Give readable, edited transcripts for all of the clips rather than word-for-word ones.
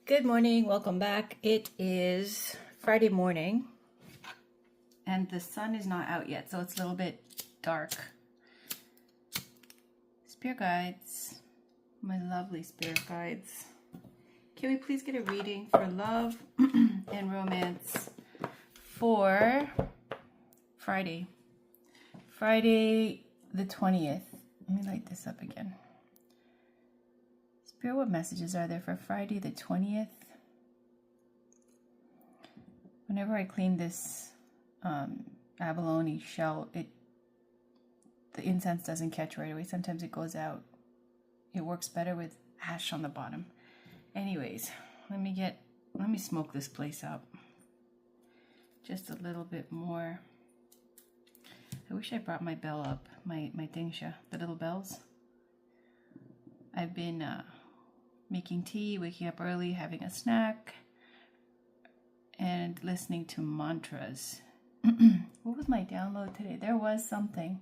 Good morning, welcome back. It is Friday morning and the sun is not out yet, so it's a little bit dark. Spirit guides, my lovely spirit guides. Can we please get a reading for love and romance for Friday the 20th? Let me light this up again. Spirit, what messages are there for Friday the 20th? Whenever I clean this abalone shell, the incense doesn't catch right away. Sometimes it goes out. It works better with ash on the bottom. Anyways, let me smoke this place up just a little bit more. I wish I brought my bell up, my dingsha, the little bells. I've been making tea, waking up early, having a snack, and listening to mantras. What was my download today? There was something.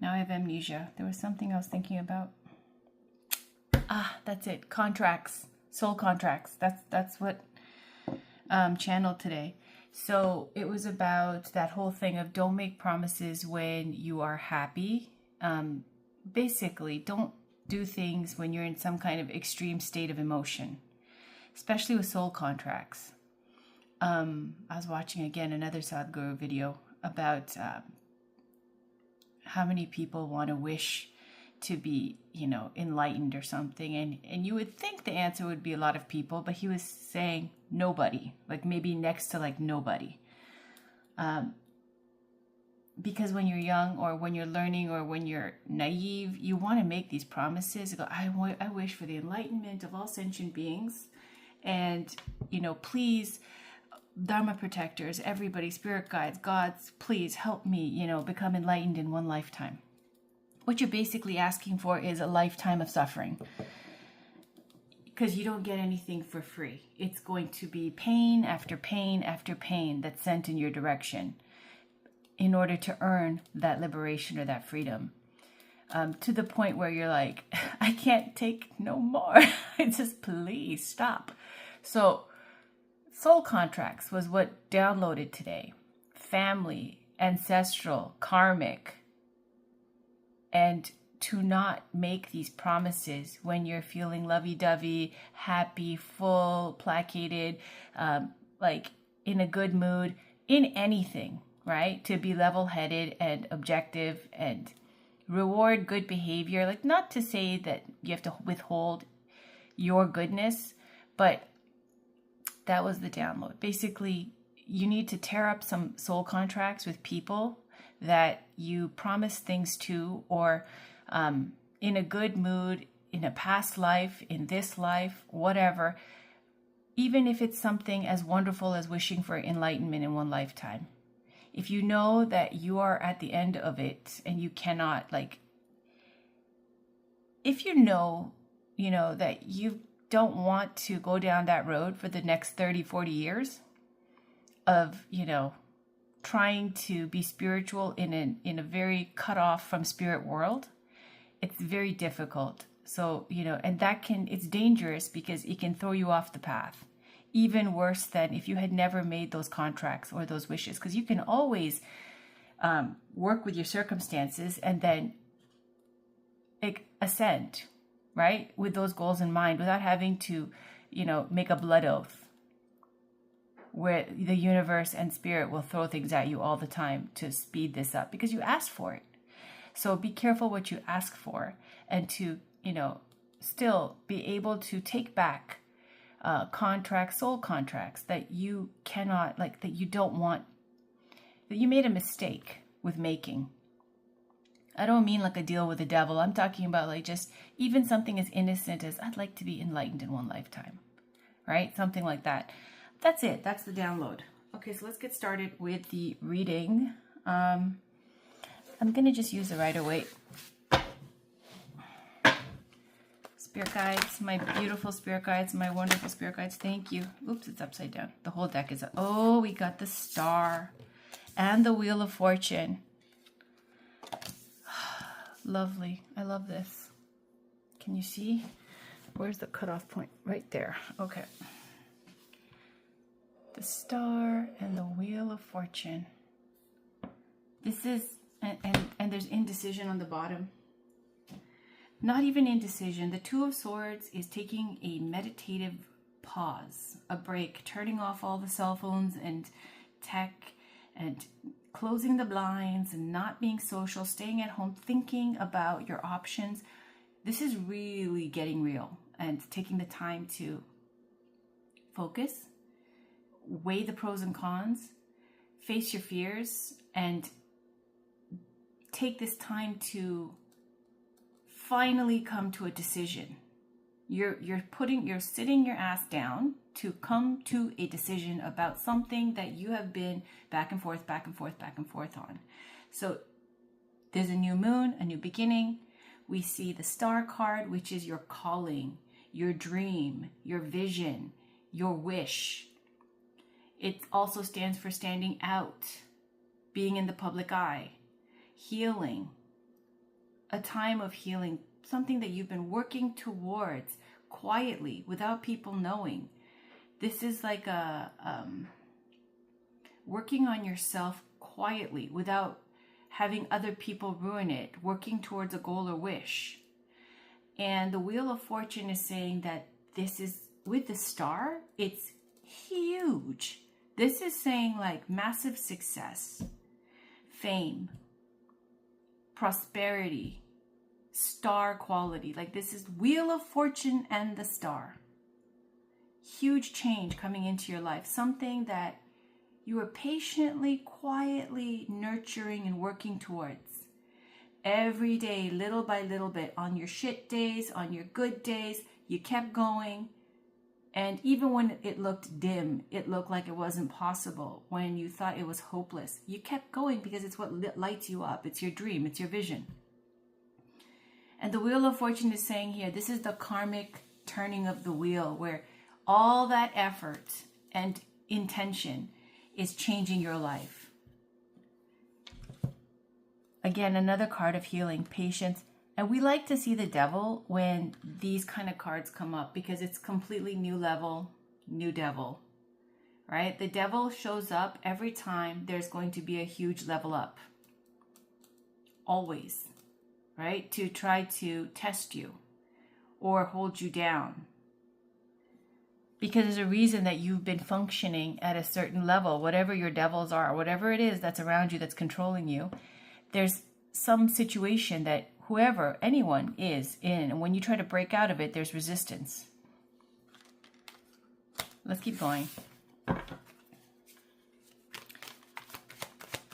Now I have amnesia. There was something I was thinking about. That's it. Contracts. Soul contracts. That's what channeled today. So it was about that whole thing of don't make promises when you are happy. Basically, don't do things when you're in some kind of extreme state of emotion, especially with soul contracts. I was watching again another Sadhguru video about how many people want to wish to be, enlightened or something. And you would think the answer would be a lot of people, but he was saying nobody, like maybe next to like nobody. Because when you're young or when you're learning or when you're naive, you want to make these promises. You go, I wish for the enlightenment of all sentient beings. And, please, Dharma protectors, everybody, spirit guides, gods, please help me, become enlightened in one lifetime. What you're basically asking for is a lifetime of suffering. Because you don't get anything for free. It's going to be pain after pain after pain that's sent in your direction in order to earn that liberation or that freedom. To the point where you're like, I can't take no more. It's just, please stop. So soul contracts was what downloaded today. Family, ancestral, karmic. And to not make these promises when you're feeling lovey-dovey, happy, full, placated, like in a good mood, in anything. Right? To be level-headed and objective and reward good behavior. Like, not to say that you have to withhold your goodness, but that was the download. Basically, you need to tear up some soul contracts with people that you promise things to, or in a good mood, in a past life, in this life, whatever. Even if it's something as wonderful as wishing for enlightenment in one lifetime. If you know that you are at the end of it and you cannot, if you know that you don't want to go down that road for the next 30, 40 years of, trying to be spiritual in a very cut off from spirit world, it's very difficult. So, and it's dangerous because it can throw you off the path. Even worse than if you had never made those contracts or those wishes, because you can always work with your circumstances and then ascend, right? With those goals in mind, without having to, make a blood oath where the universe and spirit will throw things at you all the time to speed this up because you asked for it. So be careful what you ask for, and to, still be able to take back contracts, soul contracts that you cannot, that you don't want, that you made a mistake with making. I don't mean like a deal with the devil. I'm talking about just even something as innocent as I'd like to be enlightened in one lifetime, right? Something like that. That's it. That's the download. Okay, so let's get started with the reading. I'm going to just use the Rider-Waite. Spirit guides, my beautiful spirit guides, my wonderful spirit guides, thank you. Oops, it's upside down. The whole deck is up. Oh, we got the Star and the Wheel of Fortune. Lovely. I love this. Can you see? Where's the cutoff point? Right there. Okay. The Star and the Wheel of Fortune. This is, and there's indecision on the bottom. Not even indecision. The Two of Swords is taking a meditative pause, a break, turning off all the cell phones and tech and closing the blinds and not being social, staying at home, thinking about your options. This is really getting real and taking the time to focus, weigh the pros and cons, face your fears, and take this time to finally come to a decision. You're sitting your ass down to come to a decision about something that you have been back and forth on. So there's a new moon, a new beginning. We see the Star card, which is your calling, your dream, your vision, your wish. It also stands for standing out, being in the public eye, healing, a time of healing, something that you've been working towards quietly without people knowing. This is like a working on yourself quietly without having other people ruin it, working towards a goal or wish. And the Wheel of Fortune is saying that this is, with the Star, it's huge. This is saying like massive success, fame, prosperity, star quality. Like this is Wheel of Fortune and the Star. Huge change coming into your life. Something that you are patiently, quietly nurturing and working towards. Every day, little by little bit, on your shit days, on your good days, you kept going. And even when it looked dim, it looked like it wasn't possible, when you thought it was hopeless, you kept going because it's what lights you up. It's your dream. It's your vision. And the Wheel of Fortune is saying here, this is the karmic turning of the wheel where all that effort and intention is changing your life. Again, another card of healing, patience. And we like to see the Devil when these kind of cards come up because it's completely new level, new devil, right? The Devil shows up every time there's going to be a huge level up. Always, right? To try to test you or hold you down. Because there's a reason that you've been functioning at a certain level, whatever your devils are, whatever it is that's around you that's controlling you. There's some situation that whoever, anyone is in, and when you try to break out of it, there's resistance. Let's keep going.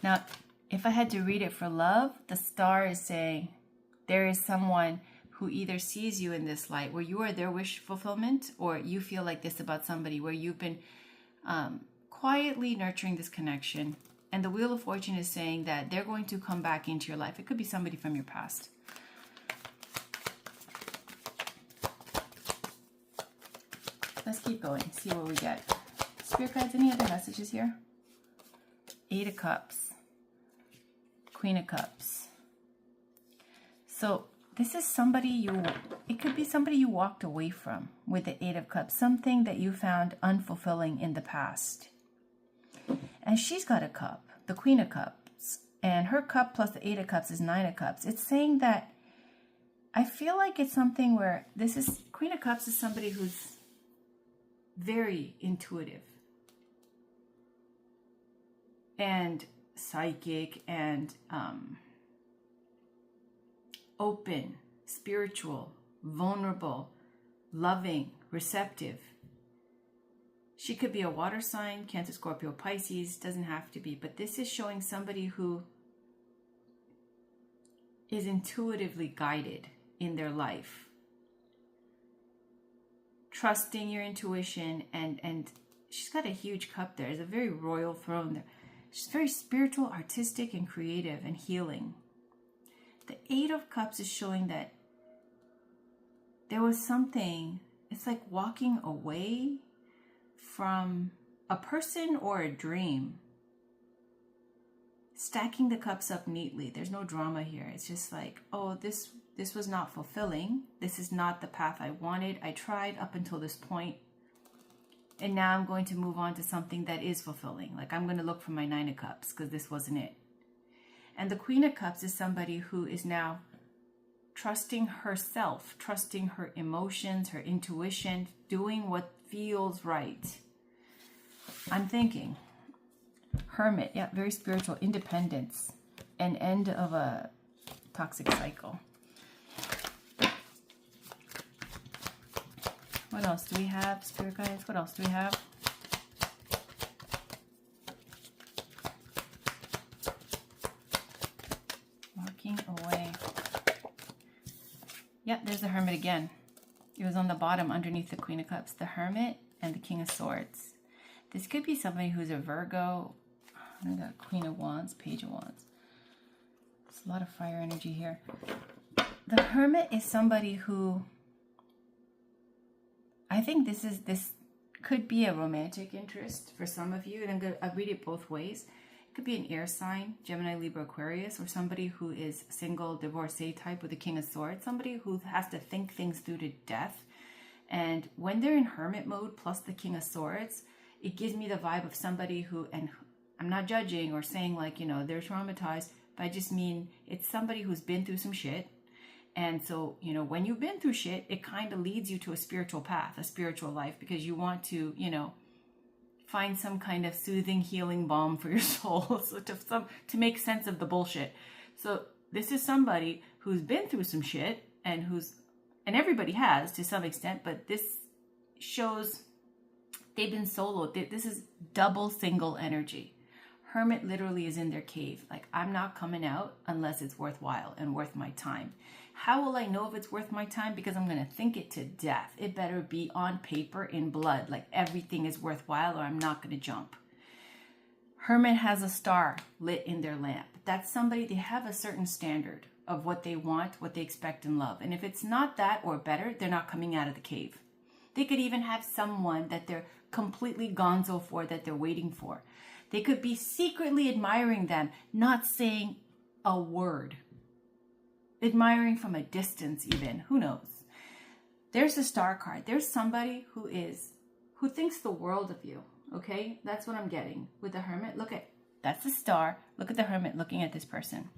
Now, if I had to read it for love, the Star is saying there is someone who either sees you in this light, where you are their wish fulfillment, or you feel like this about somebody, where you've been quietly nurturing this connection. And the Wheel of Fortune is saying that they're going to come back into your life. It could be somebody from your past. Let's keep going, see what we get. Spirit guides, any other messages here? Eight of Cups, Queen of Cups. So this is somebody it could be somebody you walked away from with the Eight of Cups, something that you found unfulfilling in the past. And she's got a cup, the Queen of Cups, and her cup plus the Eight of Cups is Nine of Cups. It's saying that I feel like it's something where Queen of Cups is somebody who's very intuitive and psychic and open, spiritual, vulnerable, loving, receptive. She could be a water sign, Cancer, Scorpio, Pisces, doesn't have to be, but this is showing somebody who is intuitively guided in their life. Trusting your intuition, and she's got a huge cup there. There's a very royal throne there. She's very spiritual, artistic, and creative, and healing. The Eight of Cups is showing that there was something, it's like walking away from a person or a dream. Stacking the cups up neatly. There's no drama here. It's just like, oh, this This was not fulfilling. This is not the path I wanted. I tried up until this point, and now I'm going to move on to something that is fulfilling. Like I'm going to look for my Nine of Cups because this wasn't it. And the Queen of Cups is somebody who is now trusting herself, trusting her emotions, her intuition, doing what feels right. I'm thinking Hermit, yeah, very spiritual, independence, an end of a toxic cycle. What else do we have, Spirit Guides? What else do we have? Walking away. Yeah, there's the Hermit again. It was on the bottom underneath the Queen of Cups. The Hermit and the King of Swords. This could be somebody who's a Virgo. I got Queen of Wands, Page of Wands. There's a lot of fire energy here. The Hermit is somebody who, I think this could be a romantic interest for some of you. And I'll read it both ways. It could be an air sign, Gemini, Libra, Aquarius, or somebody who is single, divorcee type with the King of Swords. Somebody who has to think things through to death. And when they're in Hermit mode plus the King of Swords, it gives me the vibe of somebody who, and I'm not judging or saying like, you know, they're traumatized, but I just mean it's somebody who's been through some shit. And so, you know, when you've been through shit, it kind of leads you to a spiritual path, a spiritual life, because you want to, you know, find some kind of soothing, healing balm for your soul, so to make sense of the bullshit. So this is somebody who's been through some shit and everybody has to some extent, but this shows they've been solo. This is double single energy. Hermit literally is in their cave. Like, I'm not coming out unless it's worthwhile and worth my time. How will I know if it's worth my time? Because I'm going to think it to death. It better be on paper in blood. Like everything is worthwhile or I'm not going to jump. Hermit has a star lit in their lamp. That's somebody, they have a certain standard of what they want, what they expect in love. And if it's not that or better, they're not coming out of the cave. They could even have someone that they're completely gonzo for, that they're waiting for. They could be secretly admiring them, not saying a word. Admiring from a distance even. Who knows? There's a star card. There's somebody who thinks the world of you. Okay? That's what I'm getting with the Hermit. Look at, that's the star. Look at the Hermit looking at this person.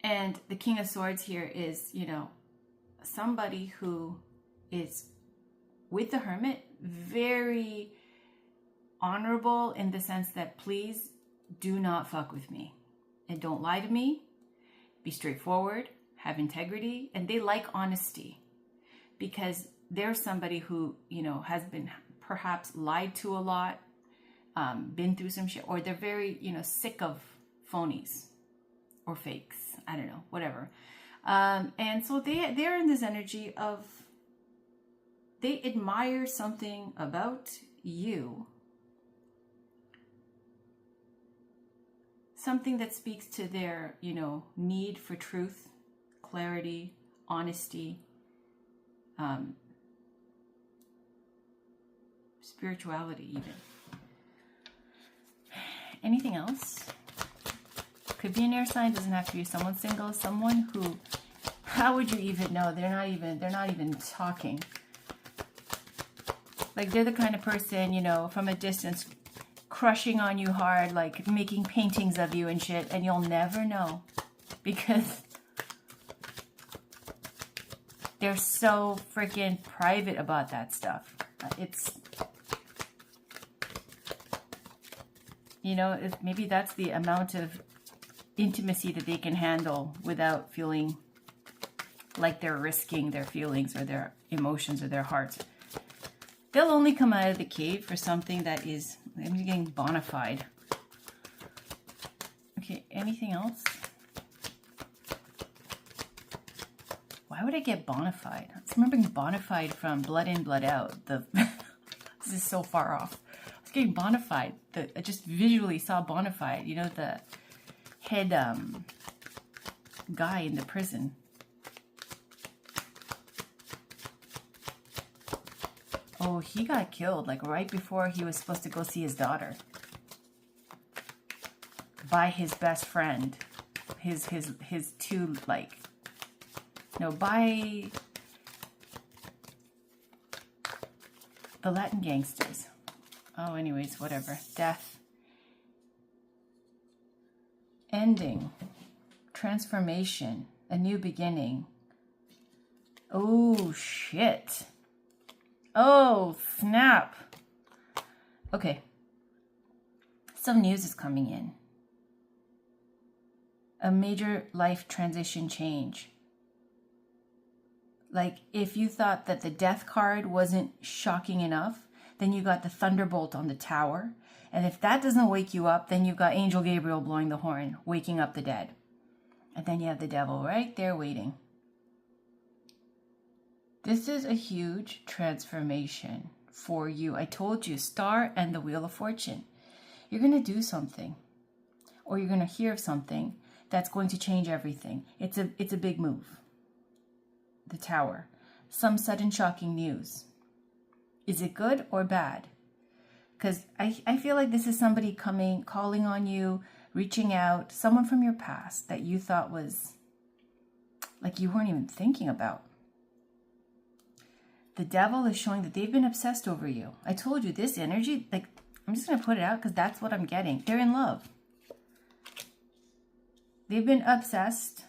And the King of Swords here is, you know, somebody who is with the Hermit very honorable in the sense that please do not fuck with me and don't lie to me. Be straightforward, have integrity, and they like honesty because they're somebody who, you know, has been perhaps lied to a lot, been through some shit, or they're very, you know, sick of phonies or fakes. I don't know, whatever. And so they're in this energy of they admire something about you. Something that speaks to their, you know, need for truth, clarity, honesty, spirituality even. Anything else? Could be an air sign, doesn't have to be someone single, someone who, how would you even know? They're not even talking. Like they're the kind of person, you know, from a distance, crushing on you hard, like making paintings of you and shit, and you'll never know because they're so freaking private about that stuff. It's, you know, maybe that's the amount of intimacy that they can handle without feeling like they're risking their feelings or their emotions or their hearts. They'll only come out of the cave for something that is, I'm getting bona fide. Okay, anything else? Why would I get bona fide? I'm remembering bona fide from Blood In, Blood Out. This is so far off. I was getting bona fide. I just visually saw bona fide. You know, the head guy in the prison. Oh, he got killed like right before he was supposed to go see his daughter by his best friend, his two like No, by the Latin gangsters. Oh, anyways, whatever. Death. Ending. Transformation. A new beginning. Oh, shit. Oh, snap. Okay. Some news is coming in. A major life transition change. Like, if you thought that the death card wasn't shocking enough, then you got the thunderbolt on the tower. And if that doesn't wake you up, then you've got Angel Gabriel blowing the horn, waking up the dead. And then you have the devil right there waiting. This is a huge transformation for you. I told you, Star and the Wheel of Fortune. You're going to do something, or you're going to hear of something that's going to change everything. It's a big move. The Tower. Some sudden shocking news. Is it good or bad? Because I feel like this is somebody coming, calling on you, reaching out, someone from your past that you thought was like you weren't even thinking about. The devil is showing that they've been obsessed over you. I told you this energy, like, I'm just going to put it out because that's what I'm getting. They're in love. They've been obsessed.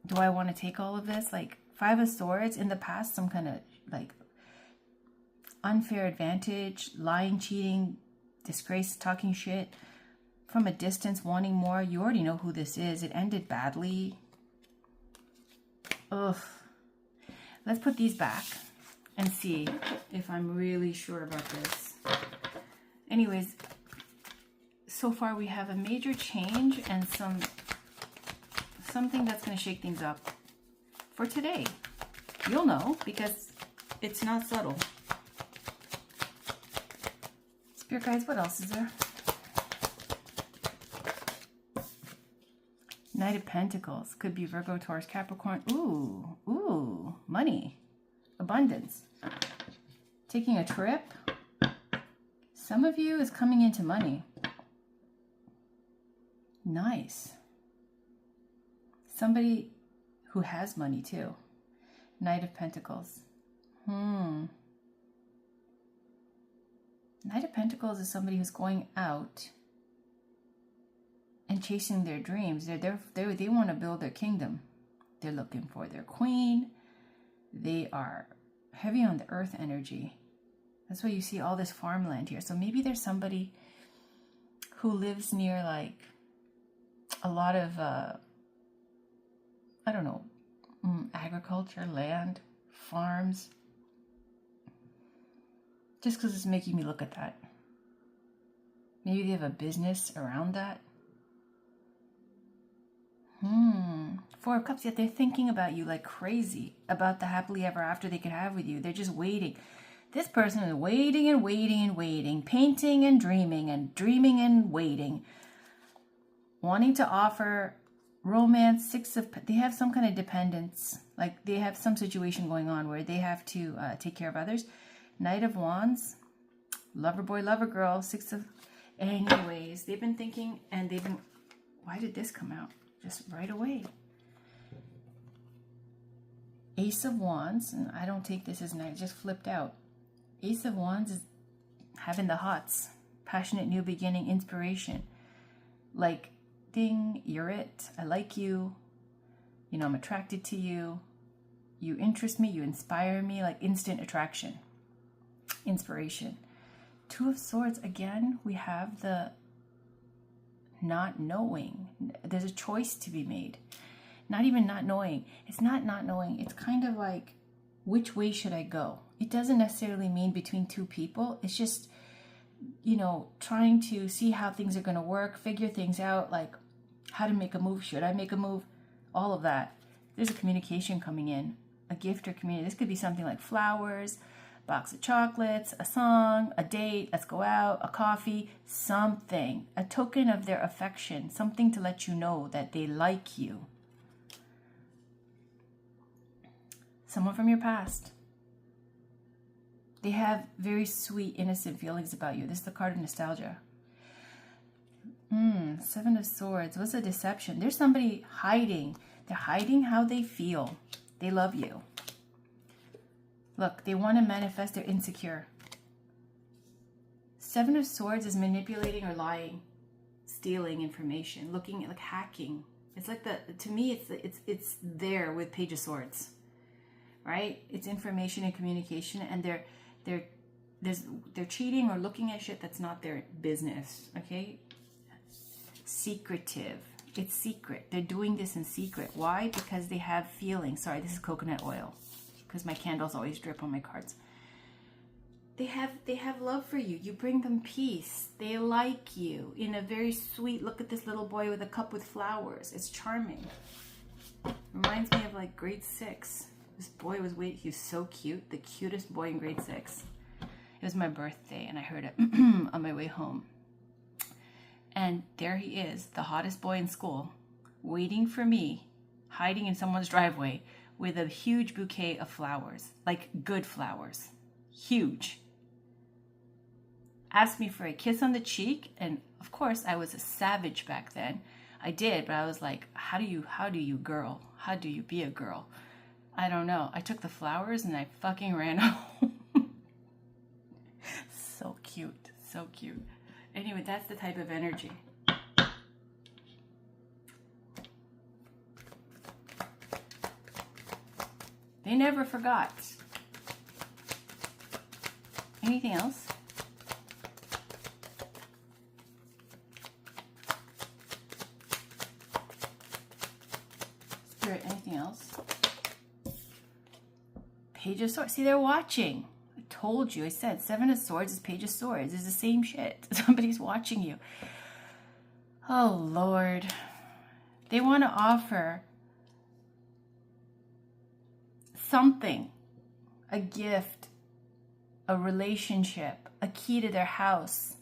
Do I want to take all of this? Like, Five of Swords, in the past, some kind of, like, unfair advantage, lying, cheating, disgrace, talking shit, from a distance, wanting more. You already know who this is. It ended badly. Ugh. Let's put these back and see if I'm really sure about this. Anyways, so far we have a major change and something that's going to shake things up for today. You'll know because it's not subtle. Spirit guides, what else is there? Knight of Pentacles. Could be Virgo, Taurus, Capricorn. Ooh, money. Abundance. Taking a trip. Some of you is coming into money. Nice. Somebody who has money too. Knight of Pentacles. Knight of Pentacles is somebody who's going out and chasing their dreams. They want to build their kingdom. They're looking for their queen. They are heavy on the earth energy. That's why you see all this farmland here. So maybe there's somebody who lives near like a lot of, I don't know, agriculture, land, farms. Just because it's making me look at that. Maybe they have a business around that. Four of Cups, yet they're thinking about you like crazy, about the happily ever after they could have with you. They're just waiting. This person is waiting and waiting and waiting, painting and dreaming and waiting, wanting to offer romance. They have some kind of dependence, like they have some situation going on where they have to take care of others. Knight of Wands, lover boy, lover girl, anyways, they've been thinking and why did this come out just right away? Ace of Wands, and I don't take this as night, just flipped out. Ace of Wands is having the hots, passionate new beginning, inspiration. Like, ding, you're it. I like you. You know, I'm attracted to you. You interest me, you inspire me, like instant attraction. Inspiration. Two of Swords, again, we have the not knowing. There's a choice to be made. Not even not knowing. It's not knowing. It's kind of like, which way should I go? It doesn't necessarily mean between two people. It's just, you know, trying to see how things are going to work, figure things out, like how to make a move. Should I make a move? All of that. There's a communication coming in, a gift or community. This could be something like flowers, box of chocolates, a song, a date, let's go out, a coffee, something, a token of their affection, something to let you know that they like you. Someone from your past. They have very sweet, innocent feelings about you. This is the card of nostalgia. Seven of Swords. What's a deception? There's somebody hiding. They're hiding how they feel. They love you. Look, they want to manifest. They're insecure. Seven of Swords is manipulating or lying, stealing information, looking at, like, hacking. It's like to me, it's there with Page of Swords, right? It's information and communication, and they're cheating or looking at shit that's not their business. Okay, secretive. It's secret. They're doing this in secret. Why? Because they have feelings. Sorry, this is coconut oil, because my candles always drip on my cards. They have love for you. You bring them peace. They like you in a very sweet, look at this little boy with a cup with flowers. It's charming. Reminds me of like grade 6. This boy he was so cute. The cutest boy in grade 6. It was my birthday and I heard it on my way home. And there he is, the hottest boy in school, waiting for me, hiding in someone's driveway with a huge bouquet of flowers, like good flowers, huge. Asked me for a kiss on the cheek, and of course I was a savage back then. I did, but I was like, how do you be a girl? I don't know. I took the flowers and I fucking ran home. So cute, so cute. Anyway, that's the type of energy. They never forgot. Anything else? Spirit, anything else? Page of Swords. See, they're watching. I told you. I said 7 of Swords is Page of Swords. It's the same shit. Somebody's watching you. Oh, Lord. They want to offer something. A gift. A relationship. A key to their house.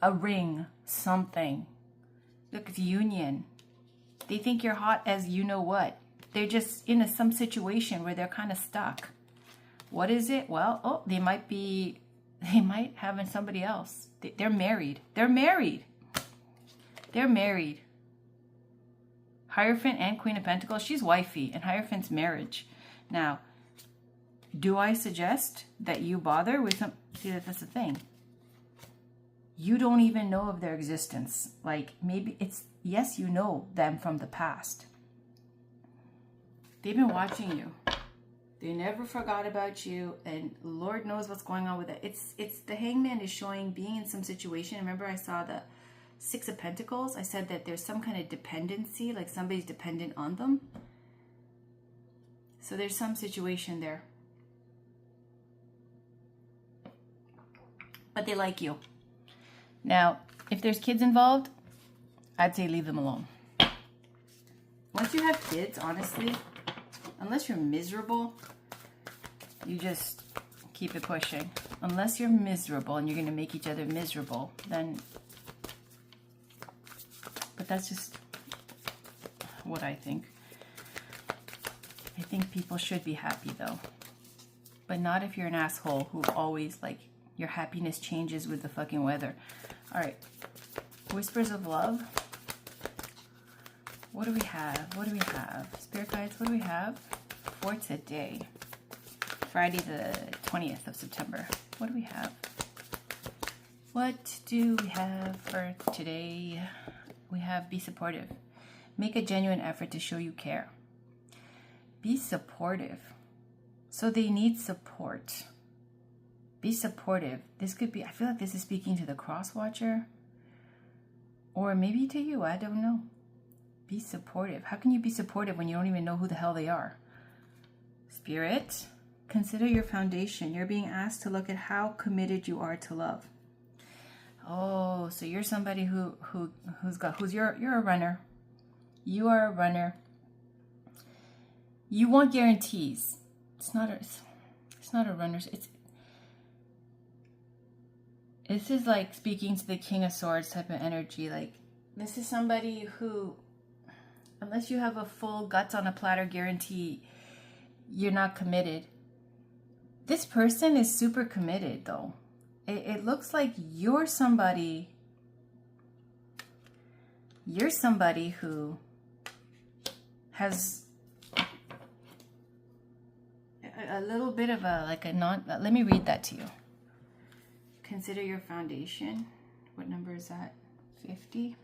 A ring. Something. Look, it's union. They think you're hot as you know what. They're just in some situation where they're kind of stuck. What is it? Well, they might have somebody else. They're married. They're married. They're married. Hierophant and Queen of Pentacles, she's wifey, and Hierophant's marriage. Now, do I suggest that you bother with some? See, that's the thing. You don't even know of their existence. Like, maybe yes, you know them from the past. They've been watching you. They never forgot about you, and Lord knows what's going on with it. It's the Hangman is showing being in some situation. Remember, I saw the 6 of Pentacles. I said that there's some kind of dependency, like somebody's dependent on them. So there's some situation there. But they like you. Now, if there's kids involved, I'd say leave them alone. Once you have kids, honestly, unless you're miserable, you just keep it pushing. Unless you're miserable and you're going to make each other miserable, then... But that's just what I think. I think people should be happy, though. But not if you're an asshole who always, like, your happiness changes with the fucking weather. All right. Whispers of love. What do we have? What do we have? Spirit guides, what do we have for today? Friday the 20th of September. What do we have? What do we have for today? We have be supportive. Make a genuine effort to show you care. Be supportive. So they need support. Be supportive. This could be, I feel like this is speaking to the cross watcher. Or maybe to you, I don't know. Be supportive. How can you be supportive when you don't even know who the hell they are? Spirit, consider your foundation. You're being asked to look at how committed you are to love. Oh, so you're somebody you're a runner. You are a runner. You want guarantees. It's not a runner. This is like speaking to the King of Swords type of energy. Like, this is somebody who, unless you have a full guts on a platter guarantee, you're not committed. This person is super committed, though. It looks like you're somebody who has a little bit of a, like a non, let me read that to you. Consider your foundation. What number is that? 50.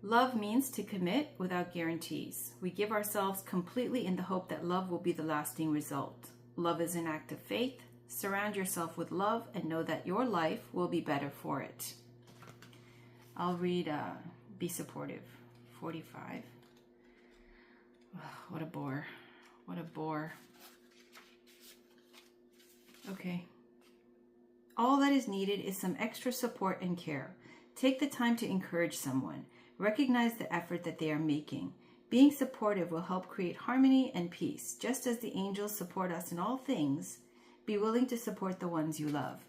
Love means to commit without guarantees. We give ourselves completely in the hope that love will be the lasting result. Love is an act of faith. Surround yourself with love and know that your life will be better for it. I'll read Be Supportive, 45. Oh, what a bore. What a bore. Okay. All that is needed is some extra support and care. Take the time to encourage someone. Recognize the effort that they are making. Being supportive will help create harmony and peace. Just as the angels support us in all things, be willing to support the ones you love.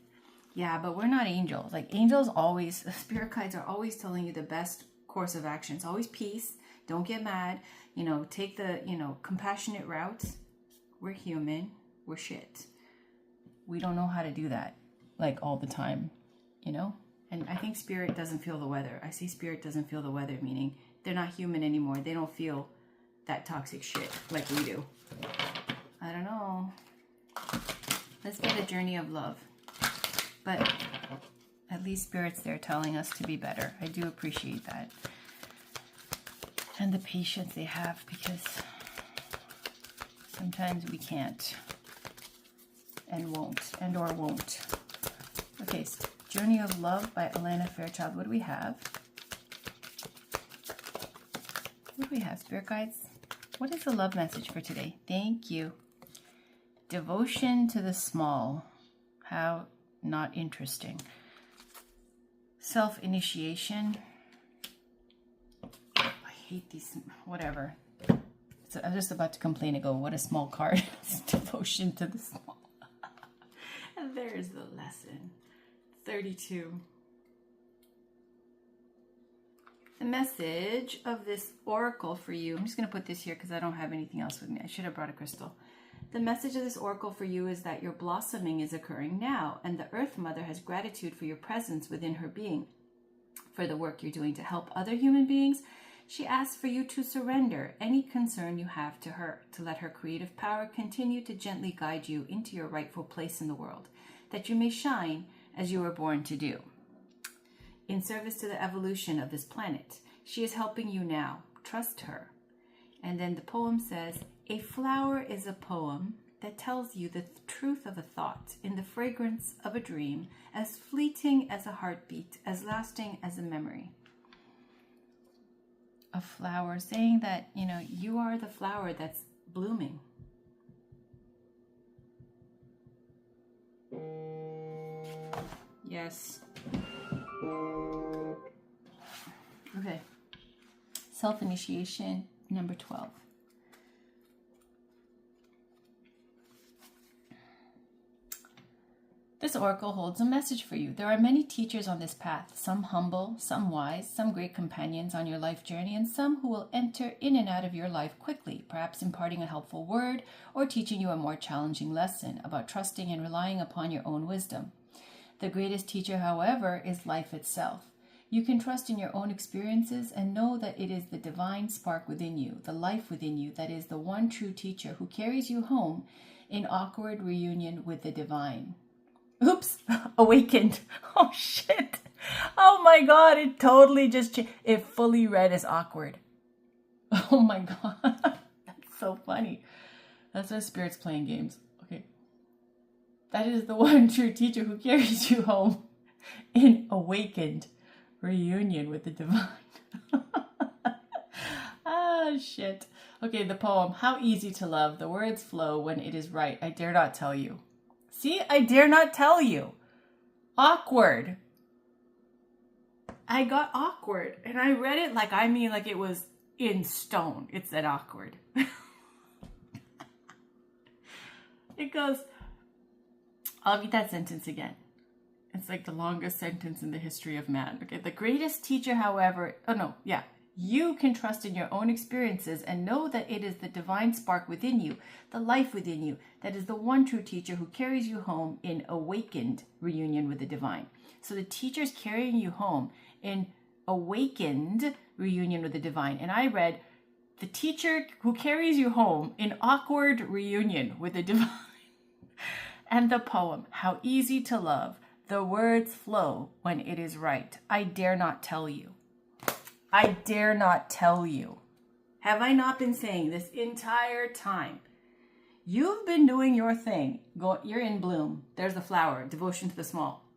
Yeah, but we're not angels. Like angels always, spirit guides are always telling you the best course of action. It's always peace. Don't get mad. Take the, compassionate route. We're human. We're shit. We don't know how to do that, like all the time, And I think spirit doesn't feel the weather. I see spirit doesn't feel the weather, meaning they're not human anymore. They don't feel that toxic shit like we do. I don't know. Let's get a journey of love. But at least spirit's there telling us to be better. I do appreciate that. And the patience they have, because sometimes we can't and won't, and or won't. Okay, so Journey of Love by Alana Fairchild. What do we have? What do we have, spirit guides? What is the love message for today? Thank you. Devotion to the small. How not interesting. Self-initiation. I hate these, whatever. So I was just about to complain and go, what a small card. Devotion to the small. And there's the lesson. 32. The message of this oracle for you. I'm just going to put this here because I don't have anything else with me. I should have brought a crystal. The message of this oracle for you is that your blossoming is occurring now, and the Earth Mother has gratitude for your presence within her being, for the work you're doing to help other human beings. She asks for you to surrender any concern you have to her, to let her creative power continue to gently guide you into your rightful place in the world, that you may shine as you were born to do. In service to the evolution of this planet, she is helping you now. Trust her. And then the poem says, a flower is a poem that tells you the truth of a thought in the fragrance of a dream, as fleeting as a heartbeat, as lasting as a memory. A flower, saying that, you are the flower that's blooming. Yes. Okay. Self-initiation, number 12. This oracle holds a message for you. There are many teachers on this path, some humble, some wise, some great companions on your life journey, and some who will enter in and out of your life quickly, perhaps imparting a helpful word or teaching you a more challenging lesson about trusting and relying upon your own wisdom. The greatest teacher, however, is life itself. You can trust in your own experiences and know that it is the divine spark within you, the life within you, that is the one true teacher who carries you home in awkward reunion with the divine. Oops, awakened. Oh, shit. Oh, my God. It totally just changed. It fully read as awkward. Oh, my God. That's so funny. That's why Spirit's playing games. Okay. That is the one true teacher who carries you home in awakened reunion with the divine. Ah, shit. Okay, the poem. How easy to love. The words flow when it is right. I dare not tell you. See, I dare not tell you. Awkward. I got awkward. And I read it like it was in stone. It said awkward. It goes, I'll read that sentence again. It's like the longest sentence in the history of man. Okay, the greatest teacher, however, you can trust in your own experiences and know that it is the divine spark within you, the life within you, that is the one true teacher who carries you home in awakened reunion with the divine. So the teacher's carrying you home in awakened reunion with the divine. And I read the teacher who carries you home in awkward reunion with the divine. And the poem, how easy to love, the words flow when it is right. I dare not tell you. I dare not tell you. Have I not been saying this entire time? You've been doing your thing. You're in bloom. There's the flower, devotion to the small.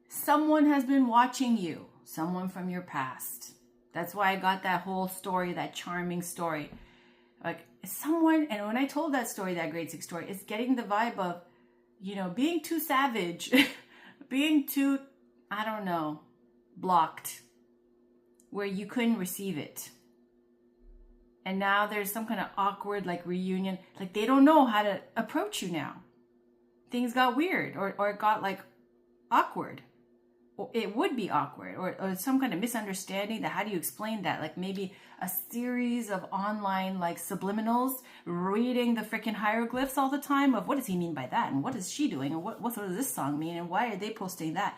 Someone has been watching you, someone from your past. That's why I got that whole story, that charming story. Like someone, and when I told that story, that grade 6 story, it's getting the vibe of, you know, being too savage, being too, I don't know, blocked, where you couldn't receive it. And now there's some kind of awkward like reunion, like they don't know how to approach you now. Things got weird or it got like awkward. Or it would be awkward or some kind of misunderstanding that how do you explain that? Like maybe a series of online like subliminals reading the freaking hieroglyphs all the time of what does he mean by that? And what is she doing? And what does this song mean? And why are they posting that?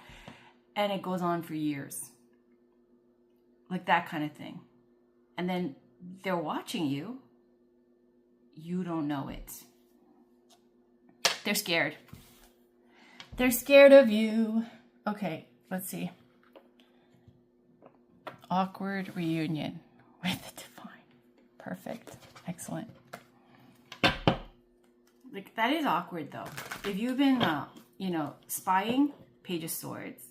And it goes on for years. Like that kind of thing. And then they're watching you. You don't know it. They're scared. They're scared of you. Okay, let's see. Awkward reunion with the divine. Perfect. Excellent. Like that is awkward though. If you've been, spying, Page of Swords,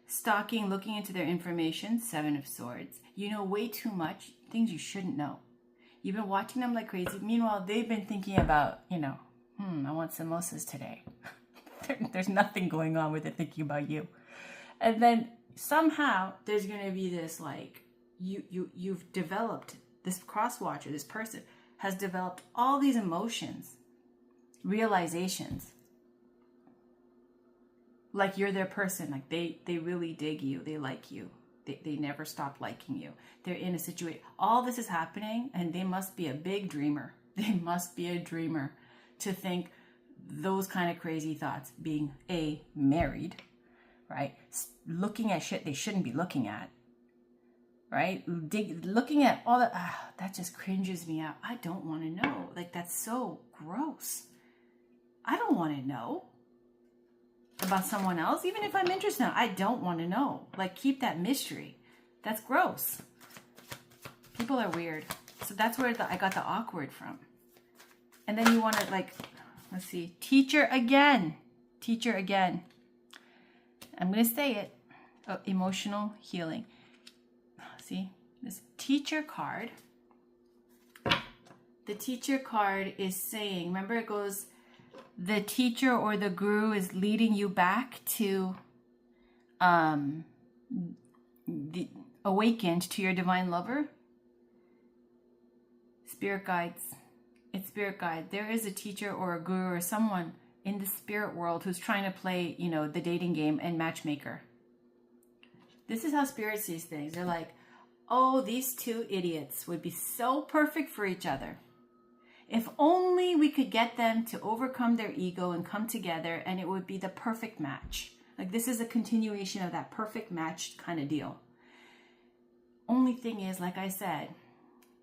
stalking, looking into their information, Seven of Swords. You know way too much, things you shouldn't know. You've been watching them like crazy. Meanwhile, they've been thinking about, I want samosas today. There's nothing going on with it thinking about you. And then somehow there's going to be this like, you've developed, this cross-watcher, this person has developed all these emotions, realizations. Like you're their person, like they really dig you, they like you. They never stop liking you. They're in a situation. All this is happening and they must be a big dreamer. They must be a dreamer to think those kind of crazy thoughts, being married, right? Looking at shit they shouldn't be looking at, right? Looking at all that, that just cringes me out. I don't want to know. Like that's so gross. I don't want to know about someone else, even if I'm interested. I don't want to know. Like keep that mystery. That's gross. People are weird. So that's where I got the awkward from. And then you want to like, let's see, teacher again. Teacher again. I'm going to say it. Oh, emotional healing. See, this teacher card. The teacher card is saying, remember it goes, the teacher or the guru is leading you back to the awakened to your divine lover. Spirit guides. It's spirit guide. There is a teacher or a guru or someone in the spirit world who's trying to play, the dating game and matchmaker. This is how spirit sees things. They're like, oh, these two idiots would be so perfect for each other. If only we could get them to overcome their ego and come together, and it would be the perfect match. Like this is a continuation of that perfect match kind of deal. Only thing is, like I said,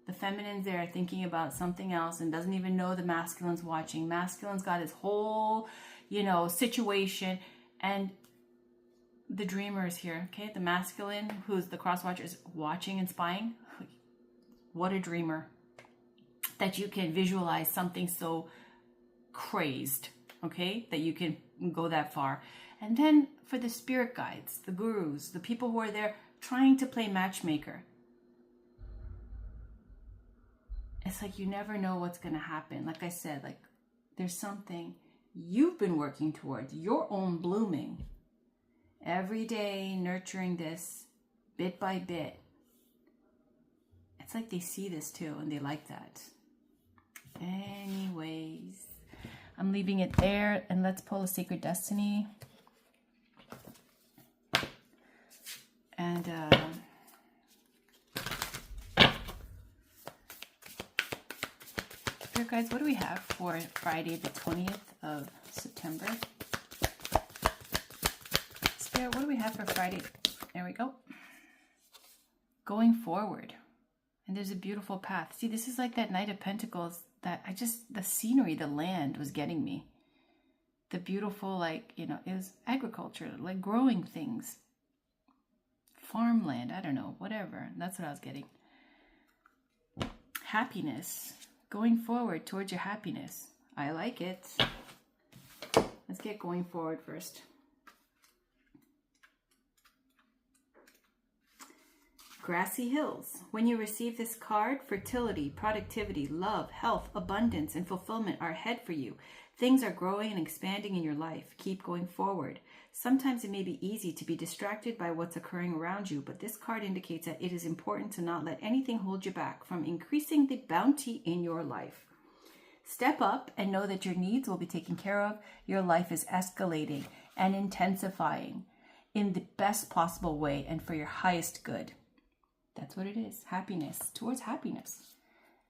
the feminine's there thinking about something else and doesn't even know the masculine's watching. Masculine's got his whole, situation, and the dreamer is here, okay? The masculine, who's the cross-watcher, is watching and spying. What a dreamer. That you can visualize something so crazed, okay? That you can go that far. And then for the spirit guides, the gurus, the people who are there trying to play matchmaker. It's like you never know what's going to happen. Like I said, like there's something you've been working towards, your own blooming. Every day nurturing this bit by bit. It's like they see this too and they like that. Anyways, I'm leaving it there and let's pull a Sacred Destiny. And Spirit guides, what do we have for Friday the 20th of September? Spirit, what do we have for Friday There we go. Going forward. And there's a beautiful path. See, this is like that Knight of Pentacles that the scenery, the land was getting me. The beautiful, like, you know, it was agriculture, like growing things. Farmland, I don't know, whatever. That's what I was getting. Happiness. Going forward towards your happiness. I like it. Let's get going forward first. Grassy hills. When you receive this card, fertility, productivity, love, health, abundance, and fulfillment are ahead for you. Things are growing and expanding in your life. Keep going forward. Sometimes it may be easy to be distracted by what's occurring around you, but this card indicates that it is important to not let anything hold you back from increasing the bounty in your life. Step up and know that your needs will be taken care of. Your life is escalating and intensifying in the best possible way and for your highest good. That's what it is. Happiness. Towards happiness.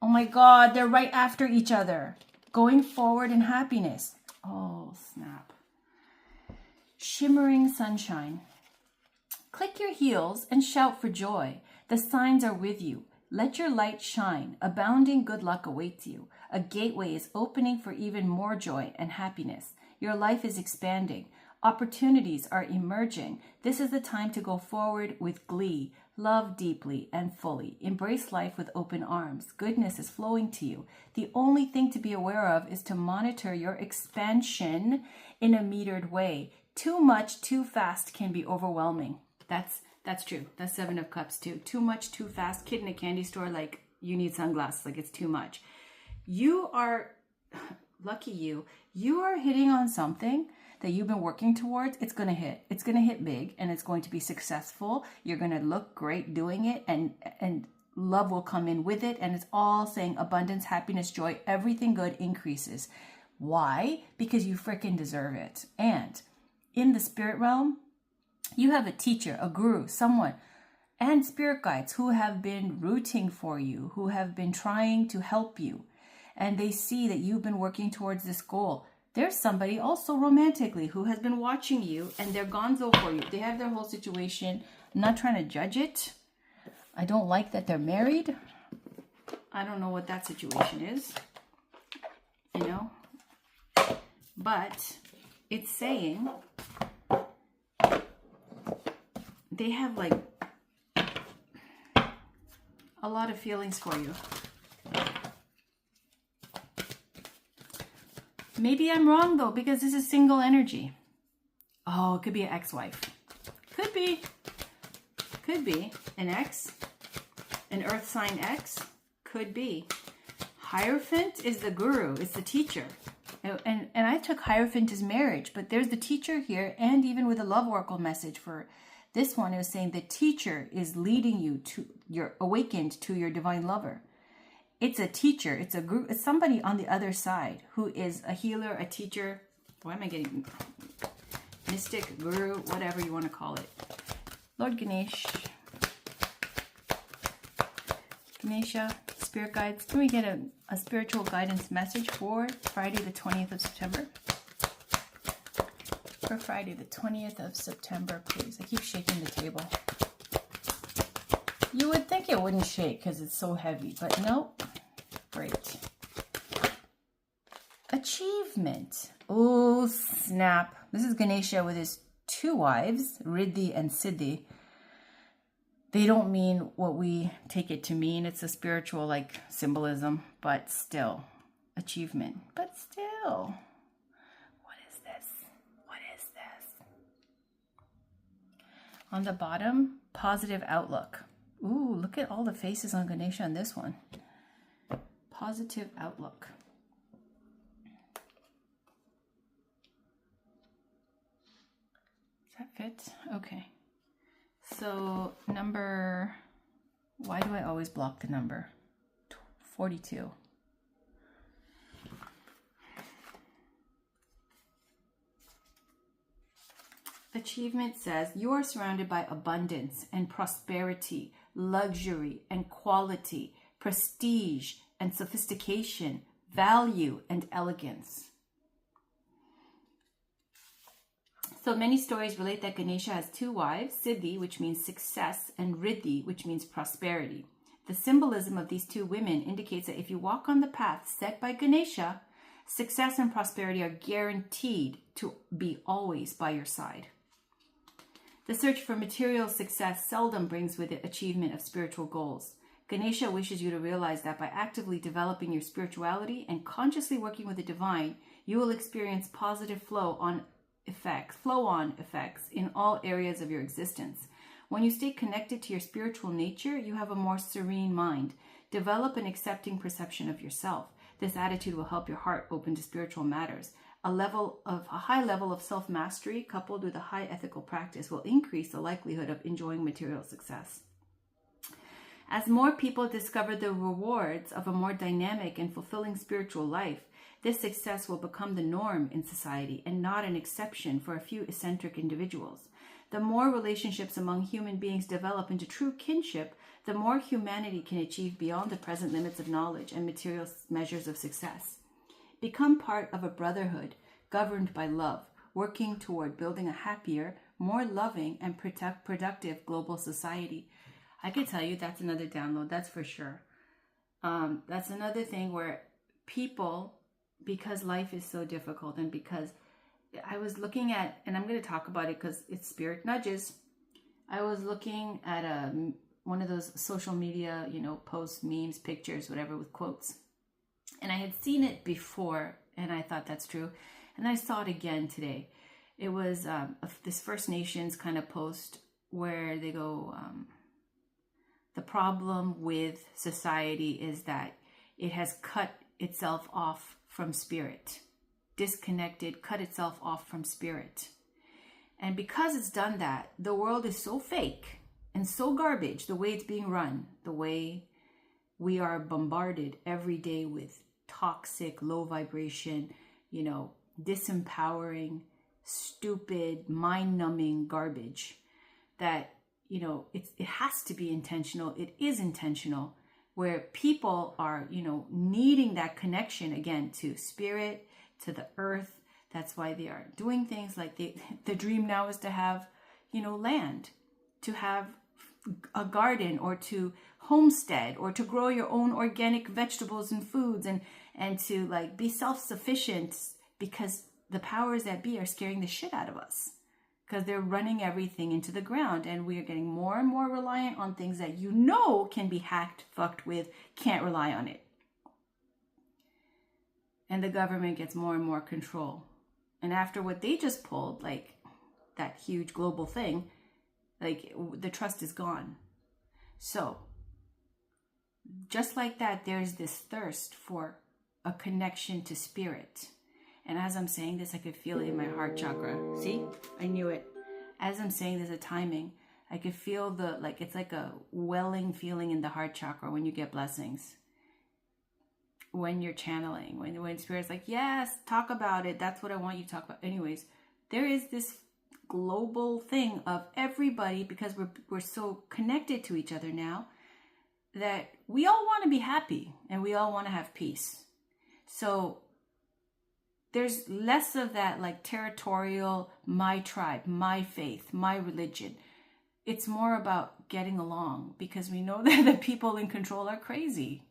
Oh my God, they're right after each other. Going forward in happiness. Oh, snap. Shimmering sunshine. Click your heels and shout for joy. The signs are with you. Let your light shine. Abounding good luck awaits you. A gateway is opening for even more joy and happiness. Your life is expanding. Opportunities are emerging. This is the time to go forward with glee. Love deeply and fully. Embrace life with open arms. Goodness is flowing to you. The only thing to be aware of is to monitor your expansion in a metered way. Too much, too fast can be overwhelming. That's true. That's Seven of Cups too. Too much, too fast. Kid in a candy store, like you need sunglasses, like it's too much. You are, lucky you are hitting on something that you've been working towards. It's going to hit. It's going to hit big and it's going to be successful. You're going to look great doing it and love will come in with it. And it's all saying abundance, happiness, joy, everything good increases. Why? Because you freaking deserve it. And in the spirit realm, you have a teacher, a guru, someone, and spirit guides who have been rooting for you, who have been trying to help you. And they see that you've been working towards this goal. There's somebody also romantically who has been watching you and they're gonzo for you. They have their whole situation. I'm not trying to judge it. I don't like that they're married. I don't know what that situation is, you know. But it's saying they have like a lot of feelings for you. Maybe I'm wrong though, because this is single energy. Oh, it could be an ex-wife. Could be an ex, an earth sign ex. Could be. Hierophant is the guru. It's the teacher. And I took Hierophant as marriage, but there's the teacher here, and even with a love oracle message for this one, it was saying the teacher is leading you to your awakened to your divine lover. It's a teacher. It's a group. It's somebody on the other side who is a healer, a teacher. Why am I getting mystic, guru, whatever you want to call it? Lord Ganesha, spirit guides. Can we get a spiritual guidance message for Friday the 20th of September? For Friday the 20th of September, please. I keep shaking the table. You would think it wouldn't shake because it's so heavy, but no. Great. Achievement. Oh, snap. This is Ganesha with his two wives, Riddhi and Siddhi. They don't mean what we take it to mean. It's a spiritual, like, symbolism, but still. Achievement. But still. What is this? What is this? On the bottom, positive outlook. Ooh, look at all the faces on Ganesha on this one. Positive outlook. Does that fit? Okay. So number, why do I always block the number? 42. Achievement says you are surrounded by abundance and prosperity, luxury and quality, prestige and sophistication, value and elegance. So many stories relate that Ganesha has two wives, Siddhi, which means success, and Riddhi, which means prosperity. The symbolism of these two women indicates that if you walk on the path set by Ganesha, success and prosperity are guaranteed to be always by your side. The search for material success seldom brings with it achievement of spiritual goals. Ganesha wishes you to realize that by actively developing your spirituality and consciously working with the divine, you will experience positive flow-on effects in all areas of your existence. When you stay connected to your spiritual nature, you have a more serene mind. Develop an accepting perception of yourself. This attitude will help your heart open to spiritual matters. A high level of self-mastery coupled with a high ethical practice will increase the likelihood of enjoying material success. As more people discover the rewards of a more dynamic and fulfilling spiritual life, this success will become the norm in society and not an exception for a few eccentric individuals. The more relationships among human beings develop into true kinship, the more humanity can achieve beyond the present limits of knowledge and material measures of success. Become part of a brotherhood governed by love, working toward building a happier, more loving, and productive global society. I could tell you that's another download, that's for sure. That's another thing where people, because life is so difficult and because I was looking at, and I'm going to talk about it because it's spirit nudges. I was looking at one of those social media, posts, memes, pictures, whatever, with quotes. And I had seen it before, and I thought that's true. And I saw it again today. It was this First Nations kind of post where they go, the problem with society is that it has cut itself off from spirit. Disconnected, cut itself off from spirit. And because it's done that, the world is so fake and so garbage, the way it's being run, the way we are bombarded every day with toxic, low vibration, disempowering, stupid, mind-numbing garbage that, it has to be intentional. It is intentional, where people are, needing that connection again to spirit, to the earth. That's why they are doing things like the dream now is to have, land, to have a garden, or to homestead, or to grow your own organic vegetables and foods, and to like be self-sufficient, because the powers that be are scaring the shit out of us because they're running everything into the ground, and we are getting more and more reliant on things that can be hacked, fucked with, can't rely on it. And the government gets more and more control. And after what they just pulled, like that huge global thing, like the trust is gone. So just like that, there's this thirst for a connection to spirit. And as I'm saying this, I could feel it in my heart chakra. See? I knew it. As I'm saying this, a timing, I could feel it's like a welling feeling in the heart chakra when you get blessings. When you're channeling, when spirit's like, yes, talk about it. That's what I want you to talk about. Anyways, there is this global thing of everybody, because we're so connected to each other now, that we all want to be happy and we all want to have peace. So there's less of that like territorial, my tribe, my faith, my religion. It's more about getting along, because we know that the people in control are crazy.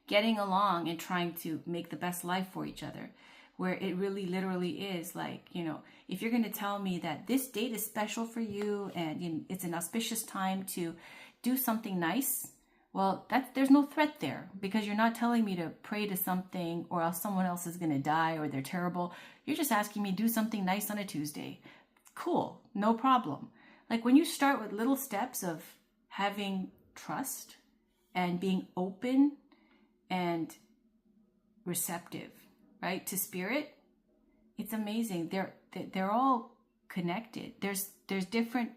Getting along and trying to make the best life for each other, where it really literally is like, if you're going to tell me that this date is special for you and it's an auspicious time to do something nice, well, there's no threat there, because you're not telling me to pray to something or else someone else is going to die or they're terrible. You're just asking me to do something nice on a Tuesday. Cool, no problem. Like when you start with little steps of having trust and being open and receptive, right, to spirit, it's amazing. They're all connected. There's different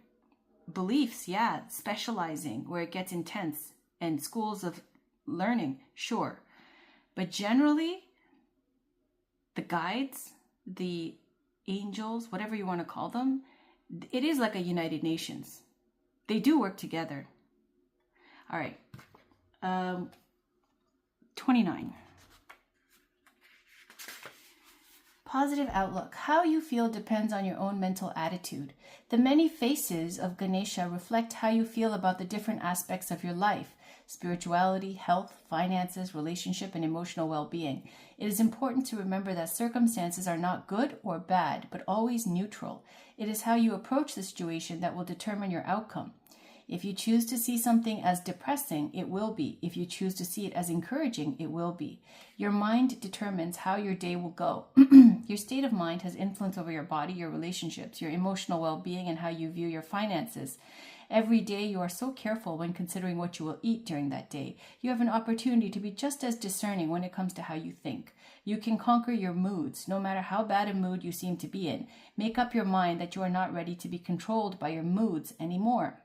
beliefs, specializing where it gets intense, and schools of learning, sure. But generally, the guides, the angels, whatever you want to call them, it is like a United Nations. They do work together. All right. 29. Positive outlook. How you feel depends on your own mental attitude. The many faces of Ganesha reflect how you feel about the different aspects of your life: spirituality, health, finances, relationship, and emotional well-being. It is important to remember that circumstances are not good or bad, but always neutral. It is how you approach the situation that will determine your outcome. If you choose to see something as depressing, it will be. If you choose to see it as encouraging, it will be. Your mind determines how your day will go. Your state of mind has influence over your body, your relationships, your emotional well-being, and how you view your finances. Every day you are so careful when considering what you will eat during that day. You have an opportunity to be just as discerning when it comes to how you think. You can conquer your moods, no matter how bad a mood you seem to be in. Make up your mind that you are not ready to be controlled by your moods anymore.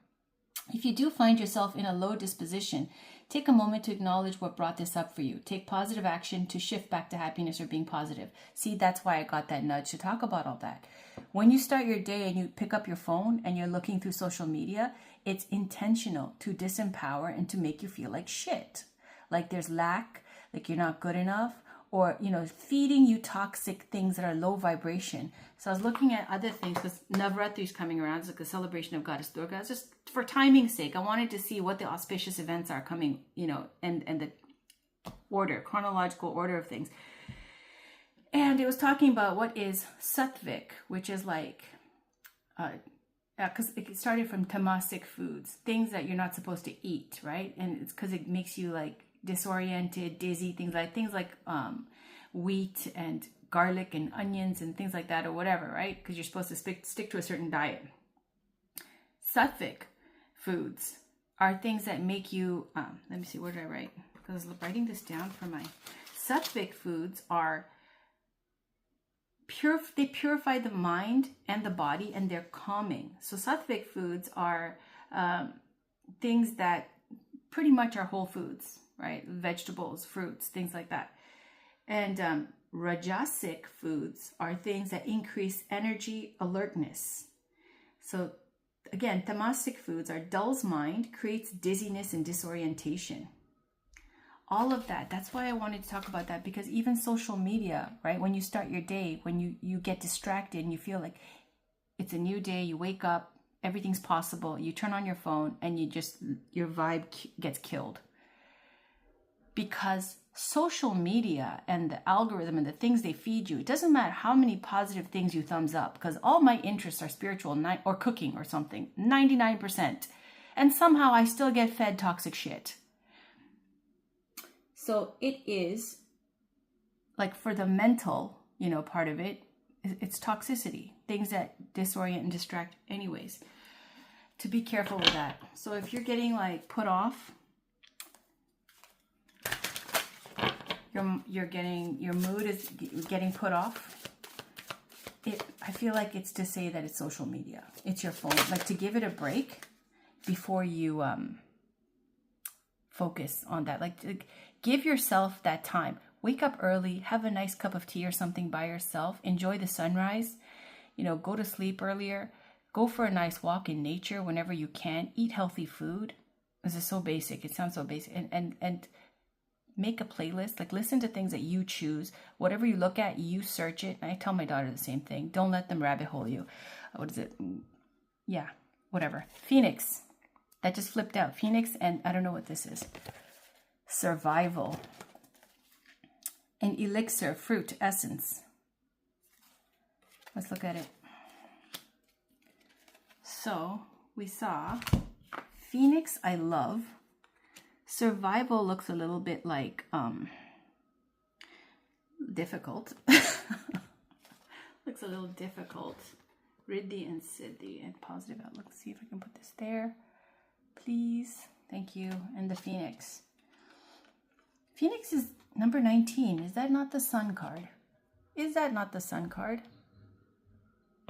If you do find yourself in a low disposition, take a moment to acknowledge what brought this up for you. Take positive action to shift back to happiness or being positive. See, that's why I got that nudge to talk about all that. When you start your day and you pick up your phone and you're looking through social media, it's intentional to disempower and to make you feel like shit. Like there's lack, like you're not good enough, or, feeding you toxic things that are low vibration. So I was looking at other things because Navratri is coming around. It's like a celebration of Goddess Durga. It's just for timing's sake. I wanted to see what the auspicious events are coming, and the chronological order of things. And it was talking about what is Sattvic, which is like, because it started from tamasic foods, things that you're not supposed to eat, right? And it's because it makes you like disoriented, dizzy, things like wheat and garlic and onions and things like that, or whatever, right? Because you're supposed to stick to a certain diet. Sattvic foods are things that make you, let me see, where did I write? Because I was writing this down for my Sattvic foods are pure. They purify the mind and the body, and they're calming. So Sattvic foods are things that pretty much are whole foods, right? Vegetables, fruits, things like that. And Rajasic foods are things that increase energy, alertness. So again, tamasic foods are dulls mind, creates dizziness and disorientation. All of that. That's why I wanted to talk about that, because even social media, right? When you start your day, when you get distracted and you feel like it's a new day, you wake up, everything's possible, you turn on your phone and your vibe gets killed. Because social media and the algorithm and the things they feed you, it doesn't matter how many positive things you thumbs up, because all my interests are spiritual or cooking or something, 99%. And somehow I still get fed toxic shit. So it is like for the mental, part of it, it's toxicity, things that disorient and distract anyways. To be careful with that. So if you're getting like put off, your mood is getting put off, I feel like it's to say that it's social media. It's your phone. Like to give it a break before you focus on that. Like give yourself that time. Wake up early, have a nice cup of tea or something by yourself. Enjoy the sunrise. Go to sleep earlier. Go for a nice walk in nature whenever you can. Eat healthy food. This is so basic. It sounds so basic. And make a playlist. Like listen to things that you choose. Whatever you look at, you search it. And I tell my daughter the same thing. Don't let them rabbit hole you. What is it? Yeah, whatever. Phoenix. That just flipped out. Phoenix, and I don't know what this is. Survival. An elixir, fruit, essence. Let's look at it. So we saw Phoenix, I love. Survival looks a little bit like difficult. Looks a little difficult. Riddhi and Siddhi and positive outlook. Let's see if I can put this there. Please. Thank you. And the Phoenix. Phoenix is number 19. Is that not the Sun card? Is that not the Sun card?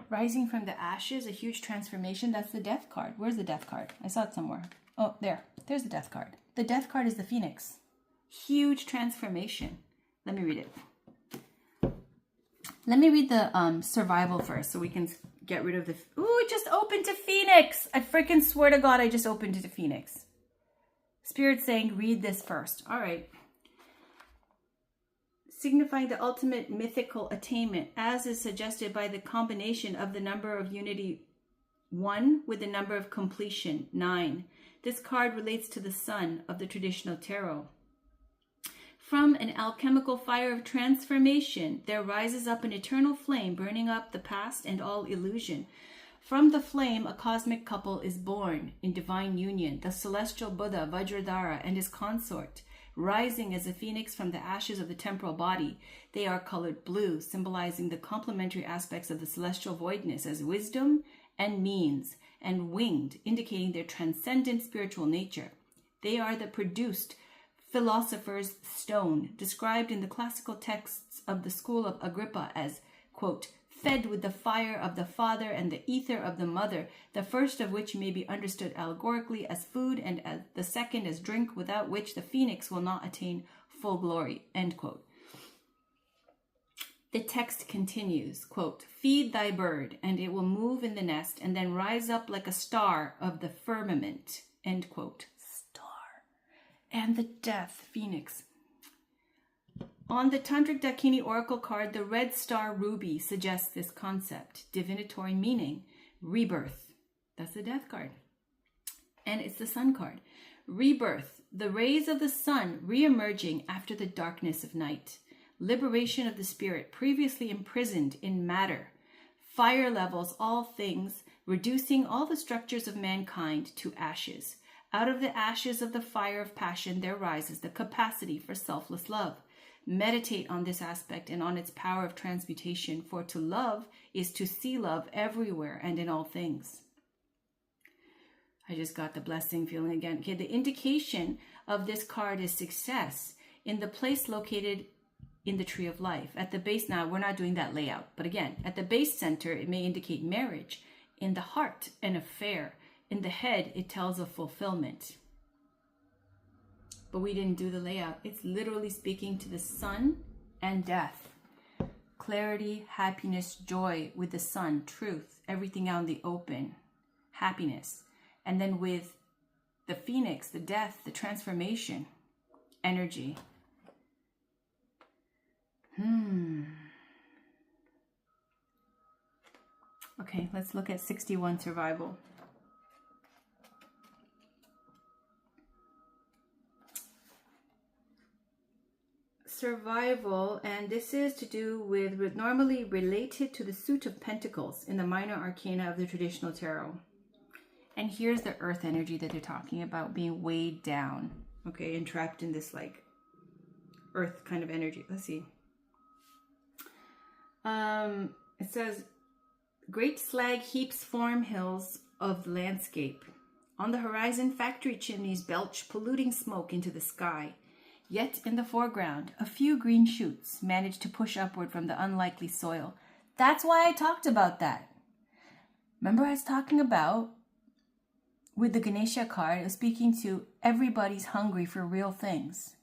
Rising from the ashes, a huge transformation. That's the Death card. Where's the Death card? I saw it somewhere. Oh, there. There's the Death card. The Death card is the Phoenix. Huge transformation. Let me read it. Let me read the survival first so we can get rid of the... Ooh, it just opened to Phoenix. I freaking swear to God, I just opened it to Phoenix. Spirit saying, read this first. All right. signifying the ultimate mythical attainment, as is suggested by the combination of the number of unity 1 with the number of completion 9. This card relates to the sun of the traditional tarot. From an alchemical fire of transformation, there rises up an eternal flame, burning up the past and all illusion. From the flame, a cosmic couple is born in divine union, the celestial Buddha Vajradhara and his consort, rising as a phoenix from the ashes of the temporal body. They are colored blue, symbolizing the complementary aspects of the celestial voidness as wisdom and means, and winged, indicating their transcendent spiritual nature. They are the produced philosopher's stone, described in the classical texts of the school of Agrippa as, quote, fed with the fire of the father and the ether of the mother, the first of which may be understood allegorically as food and as the second as drink, without which the phoenix will not attain full glory, end quote. The text continues, quote, feed thy bird, and it will move in the nest and then rise up like a star of the firmament, end quote. Star. And the death, phoenix. On the Tantric Dakini Oracle card, the red star ruby suggests this concept. Divinatory meaning, rebirth. That's the death card. And it's the sun card. Rebirth, the rays of the sun re-emerging after the darkness of night. Liberation of the spirit previously imprisoned in matter. Fire levels all things, reducing all the structures of mankind to ashes. Out of the ashes of the fire of passion, there rises the capacity for selfless love. Meditate on this aspect and on its power of transmutation, for to love is to see love everywhere and in all things. I just got the blessing feeling again. Okay, the indication of this card is success in the place located in the tree of life. At the base, now we're not doing that layout, but again, at the base center, it may indicate marriage. In the heart, an affair. In the head, it tells of fulfillment. But we didn't do the layout. It's literally speaking to the sun and death. Clarity, happiness, joy with the sun, truth, everything out in the open, happiness. And then with the phoenix, the death, the transformation, energy. Okay, let's look at 61 survival. Survival, and this is to do with normally related to the suit of pentacles in the minor arcana of the traditional tarot. And here's the earth energy that they're talking about, being weighed down, okay, and trapped in this like earth kind of energy. Let's see. It says, great slag heaps form hills of the landscape. On the horizon, factory chimneys belch polluting smoke into the sky. Yet in the foreground, a few green shoots manage to push upward from the unlikely soil. That's why I talked about that. Remember I was talking about, with the Ganesha card, I was speaking to everybody's hungry for real things.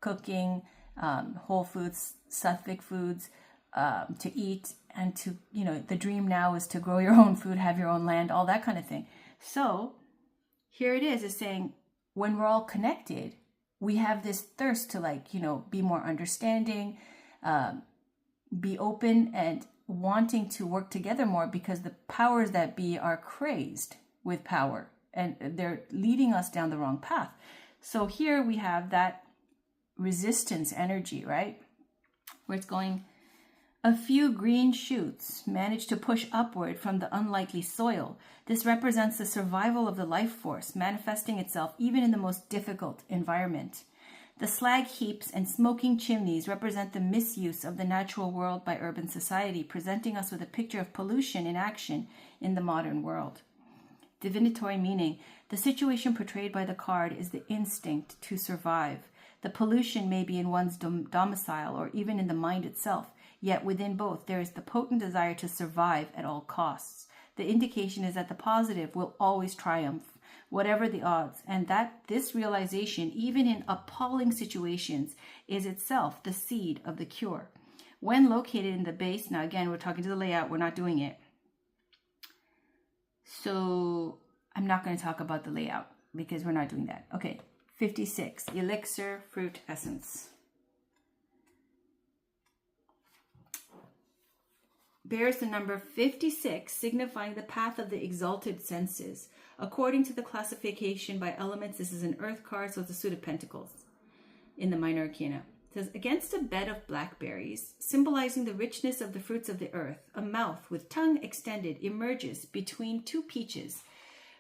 Cooking, whole foods, sattvic foods, to eat, and to, the dream now is to grow your own food, have your own land, all that kind of thing. So here it is saying, when we're all connected, we have this thirst to be more understanding, be open, and wanting to work together more, because the powers that be are crazed with power and they're leading us down the wrong path. So here we have that resistance energy, right? Where it's going, a few green shoots manage to push upward from the unlikely soil. This represents the survival of the life force, manifesting itself even in the most difficult environment. The slag heaps and smoking chimneys represent the misuse of the natural world by urban society, presenting us with a picture of pollution in action in the modern world. Divinatory meaning. The situation portrayed by the card is the instinct to survive. The pollution may be in one's domicile or even in the mind itself, yet within both there is the potent desire to survive at all costs. The indication is that the positive will always triumph, whatever the odds, and that this realization, even in appalling situations, is itself the seed of the cure. When located in the base, now again, we're talking to the layout, we're not doing it. So I'm not going to talk about the layout because we're not doing that. Okay, 56, elixir fruit essence. bears the number 56, signifying the path of the exalted senses. According to the classification by elements, this is an earth card, so it's a suit of pentacles in the minor arcana. It says, against a bed of blackberries, symbolizing the richness of the fruits of the earth, a mouth with tongue extended emerges between two peaches,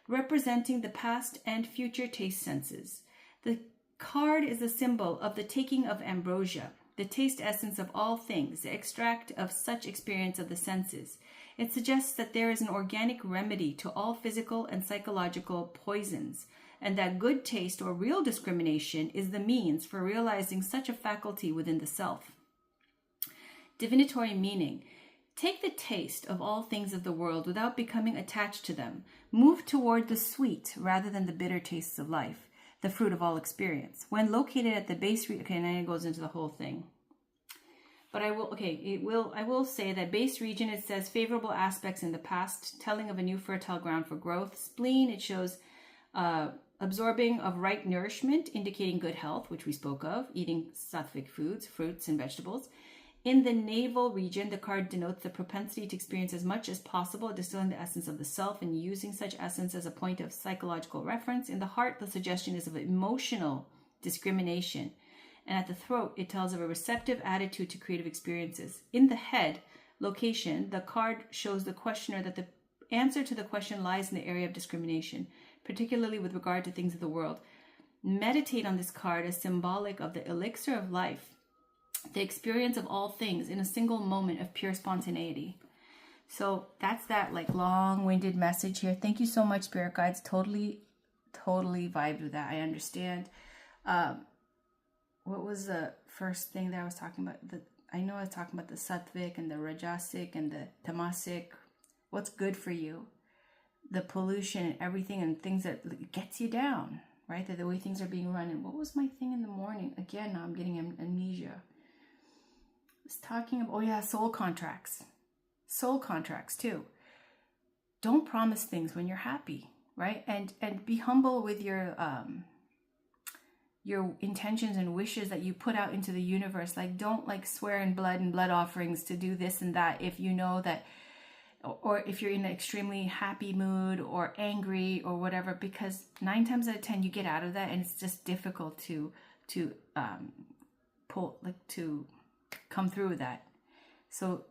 representing the past and future taste senses. The card is a symbol of the taking of ambrosia, the taste essence of all things, the extract of such experience of the senses. It suggests that there is an organic remedy to all physical and psychological poisons, and that good taste or real discrimination is the means for realizing such a faculty within the self. Divinatory meaning. Take the taste of all things of the world without becoming attached to them. Move toward the sweet rather than the bitter tastes of life, the fruit of all experience. When located at the base region, okay, now it goes into the whole thing. But I will say that base region, it says favorable aspects in the past, telling of a new fertile ground for growth. Spleen, it shows absorbing of right nourishment, indicating good health, which we spoke of, eating sattvic foods, fruits and vegetables. In the navel region, the card denotes the propensity to experience as much as possible, distilling the essence of the self and using such essence as a point of psychological reference. In the heart, the suggestion is of emotional discrimination. And at the throat, it tells of a receptive attitude to creative experiences. In the head location, the card shows the questioner that the answer to the question lies in the area of discrimination, particularly with regard to things of the world. Meditate on this card as symbolic of the elixir of life, the experience of all things in a single moment of pure spontaneity. So that's that like long-winded message here. Thank you so much, Spirit Guides. Totally vibed with that. I understand. What was the first thing that I was talking about? I know I was talking about the sattvic and the rajasic and the tamasic. What's good for you? The pollution and everything and things that gets you down, right? That the way things are being run. And what was my thing in the morning? Again, now I'm getting amnesia. I was talking about, soul contracts. Soul contracts too. Don't promise things when you're happy, right? And be humble with your intentions and wishes that you put out into the universe. Like, don't like swear in blood and blood offerings to do this and that if you know that, or if you're in an extremely happy mood or angry or whatever, because 9 times out of 10 you get out of that and it's just difficult to come through with that. So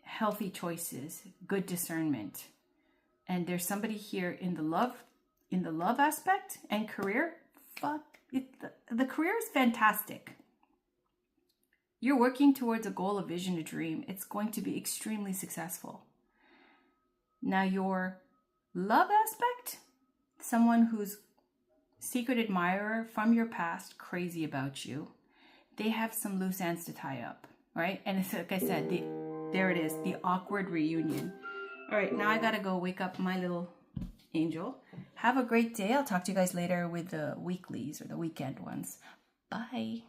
healthy choices, good discernment. And there's somebody here in the love aspect and career. The career is fantastic. You're working towards a goal, a vision, a dream. It's going to be extremely successful. Now your love aspect, someone who's secret admirer from your past, crazy about you. They have some loose ends to tie up, right? And it's like I said, there it is, the awkward reunion. All right, now I gotta go wake up my little angel. Have a great day. I'll talk to you guys later with the weeklies or the weekend ones. Bye.